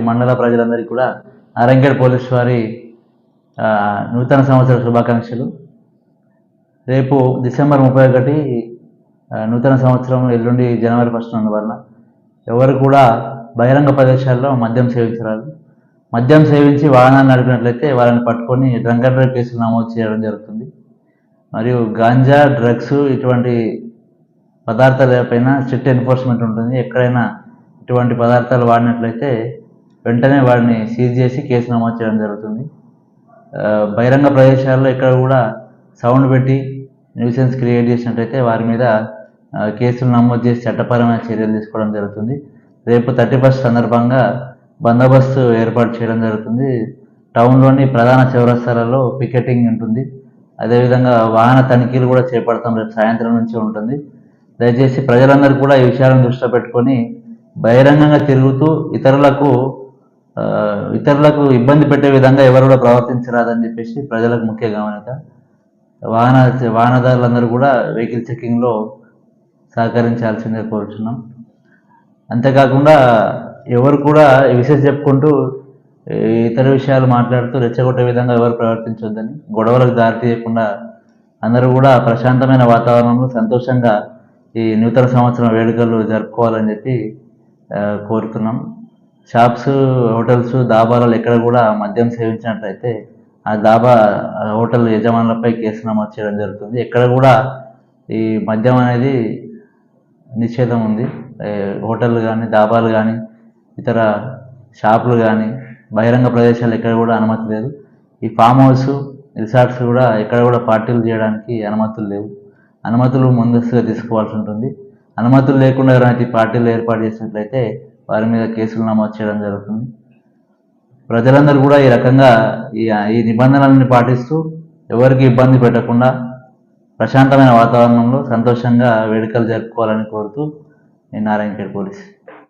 మండల ప్రజలందరికీ కూడా నారాయణఖేడ్ పోలీస్ వారి నూతన సంవత్సర శుభాకాంక్షలు. రేపు డిసెంబర్ 31 నూతన సంవత్సరం, ఎల్లుండి జనవరి 1 అందువలన ఎవరు కూడా బహిరంగ ప్రదేశాల్లో మద్యం సేవించరాదు. మద్యం సేవించి వాహనాలు నడిపినట్లయితే వారిని పట్టుకొని డ్రంక్ అండ్ డ్రైవ్ కేసులు నమోదు చేయడం జరుగుతుంది. మరియు గాంజా, డ్రగ్స్ ఇటువంటి పదార్థాలపైన స్ట్రిక్ట్ ఎన్ఫోర్స్మెంట్ ఉంటుంది. ఎక్కడైనా ఇటువంటి పదార్థాలు వాడినట్లయితే వెంటనే వాడిని సీజ్ చేసి కేసు నమోదు చేయడం జరుగుతుంది. బహిరంగ ప్రదేశాల్లో ఎక్కడ కూడా సౌండ్ పెట్టి న్యూసెన్స్ క్రియేట్ చేసినట్లయితే వారి మీద కేసులు నమోదు చేసి చట్టపరమైన చర్యలు తీసుకోవడం జరుగుతుంది. రేపు 31 సందర్భంగా బందోబస్తు ఏర్పాటు చేయడం జరుగుతుంది. టౌన్లోని ప్రధాన చౌరస్తాలలో పికెటింగ్ ఉంటుంది. అదేవిధంగా వాహన తనిఖీలు కూడా చేపడతాం. రేపు సాయంత్రం నుంచి ఉంటుంది. దయచేసి ప్రజలందరూ కూడా ఈ విషయాలను దృష్టిలో పెట్టుకొని బహిరంగంగా తిరుగుతూ ఇతరులకు ఇబ్బంది పెట్టే విధంగా ఎవరు కూడా ప్రవర్తించరాదని చెప్పేసి ప్రజలకు ముఖ్య గమనిక. వాహనదారులందరూ కూడా వెహికల్ చెకింగ్లో సహకరించాల్సిందే కోరుచున్నాం. అంతేకాకుండా ఎవరు కూడా ఈ విషయం చెప్పుకుంటూ ఇతర విషయాలు మాట్లాడుతూ రెచ్చగొట్టే విధంగా ఎవరు ప్రవర్తించొద్దని, గొడవలకు దారి తీయకుండా అందరూ కూడా ప్రశాంతమైన వాతావరణంలో సంతోషంగా ఈ నూతన సంవత్సరం వేడుకలు జరుపుకోవాలని చెప్పి కోరుతున్నాం. షాప్స్, హోటల్స్, దాబాలలో ఎక్కడ కూడా మద్యం సేవించినట్లయితే ఆ హోటల్ యజమానులపై కేసు నమోదు చేయడం జరుగుతుంది. ఎక్కడ కూడా ఈ మద్యం అనేది నిషేధం ఉంది. హోటళ్ళు కానీ, దాబాలు కానీ, ఇతర షాపులు కానీ, బహిరంగ ప్రదేశాలు ఎక్కడ కూడా అనుమతి లేదు. ఈ ఫామ్ హౌస్, రిసార్ట్స్ కూడా ఎక్కడ కూడా పార్టీలు చేయడానికి అనుమతులు లేవు. అనుమతులు ముందస్తుగా తీసుకోవాల్సి ఉంటుంది. అనుమతులు లేకుండా ఎవరైనా పార్టీలు ఏర్పాటు చేసినట్లయితే వారి మీద కేసులు నమోదు చేయడం జరుగుతుంది. ప్రజలందరూ కూడా ఈ రకంగా ఈ నిబంధనలను పాటిస్తూ ఎవరికి ఇబ్బంది పెట్టకుండా ప్రశాంతమైన వాతావరణంలో సంతోషంగా వేడుకలు జరుపుకోవాలని కోరుతూ నేను నారాయణఖేడ్ పోలీస్.